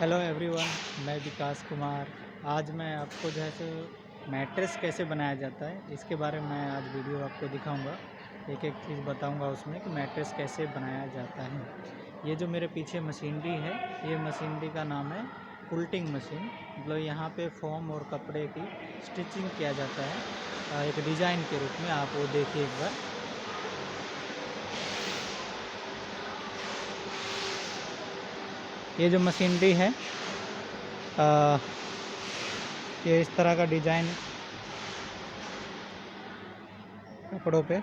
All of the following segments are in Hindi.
हेलो एवरीवन, मैं विकास कुमार। आज मैं आपको जो है सो मैट्रेस कैसे बनाया जाता है इसके बारे में मैं आज वीडियो आपको दिखाऊंगा। एक एक चीज़ बताऊंगा उसमें कि मैट्रेस कैसे बनाया जाता है। ये जो मेरे पीछे मशीनरी है, ये मशीनरी का नाम है फुलटिंग मशीन। मतलब यहाँ पे फोम और कपड़े की स्टिचिंग किया जाता है एक डिज़ाइन के रूप में। आप वो देखिए एक बार। ये जो मशीनरी है ये इस तरह का डिज़ाइन कपड़ों पे,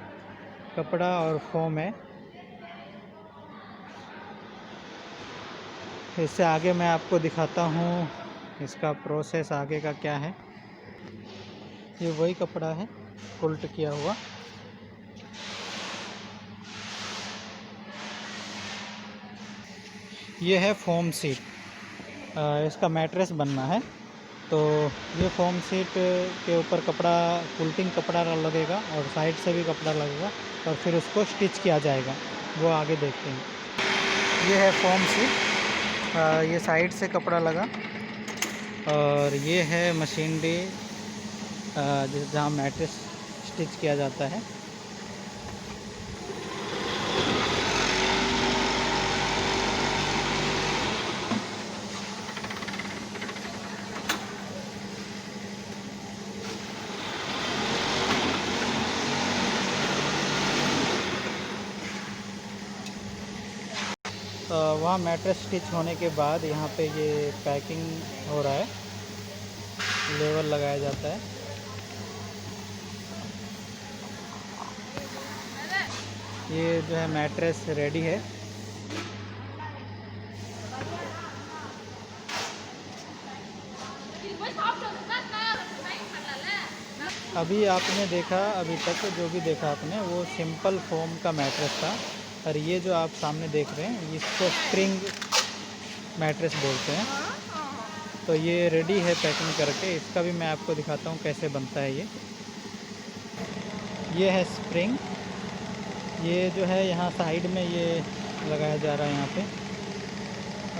कपड़ा और फोम है। इससे आगे मैं आपको दिखाता हूँ इसका प्रोसेस आगे का क्या है। ये वही कपड़ा है उल्ट किया हुआ। ये है फोम सीट, इसका मैट्रेस बनना है। तो ये फोम सीट के ऊपर कपड़ा, फुलटिंग कपड़ा लगेगा और साइड से भी कपड़ा लगेगा और फिर उसको स्टिच किया जाएगा, वो आगे देखते हैं। ये है फोम सीट, ये साइड से कपड़ा लगा और ये है मशीनरी जहाँ मैट्रेस स्टिच किया जाता है। वहाँ मैट्रेस स्टिच होने के बाद यहाँ पे ये पैकिंग हो रहा है, लेवल लगाया जाता है। ये जो है मैट्रेस रेडी है। अभी आपने देखा, अभी तक जो भी देखा आपने, वो सिंपल फोम का मैट्रेस था। और ये जो आप सामने देख रहे हैं इसको स्प्रिंग मैट्रेस बोलते हैं। तो ये रेडी है पैकिंग करके। इसका भी मैं आपको दिखाता हूँ कैसे बनता है। ये है स्प्रिंग। ये जो है यहाँ साइड में ये लगाया जा रहा है यहाँ पे।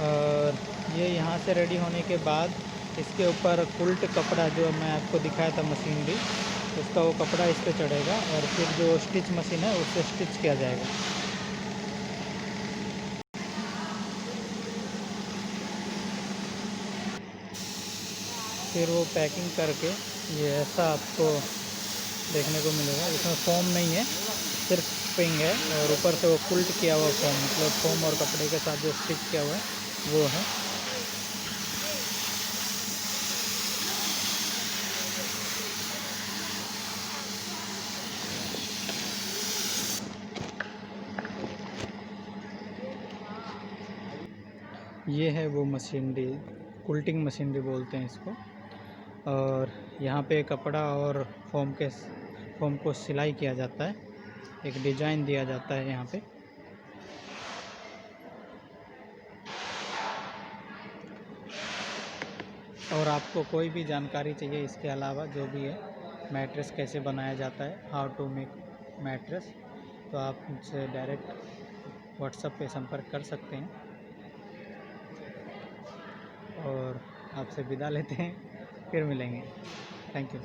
और ये यहाँ से रेडी होने के बाद इसके ऊपर उल्ट कपड़ा जो मैं आपको दिखाया था मशीनरी, उसका वो कपड़ा इस पे चढ़ेगा और फिर जो स्टिच मशीन है उससे स्टिच किया जाएगा। फिर वो पैकिंग करके ये ऐसा आपको देखने को मिलेगा। इसमें फोम नहीं है, सिर्फ स्प्रिंग है और ऊपर से वो उल्ट किया हुआ फोम, मतलब फोम और कपड़े के साथ जो स्टिच किया हुआ है वो है। ये है वो मशीनरी, कुल्टिंग मशीनरी बोलते हैं इसको। और यहाँ पे कपड़ा और फोम को सिलाई किया जाता है, एक डिज़ाइन दिया जाता है यहाँ पे। और आपको कोई भी जानकारी चाहिए इसके अलावा जो भी है, मैट्रेस कैसे बनाया जाता है, हाउ टू मेक मैट्रेस, तो आप मुझसे डायरेक्ट व्हाट्सएप पे संपर्क कर सकते हैं। और आपसे विदा लेते हैं, फिर मिलेंगे। Thank you.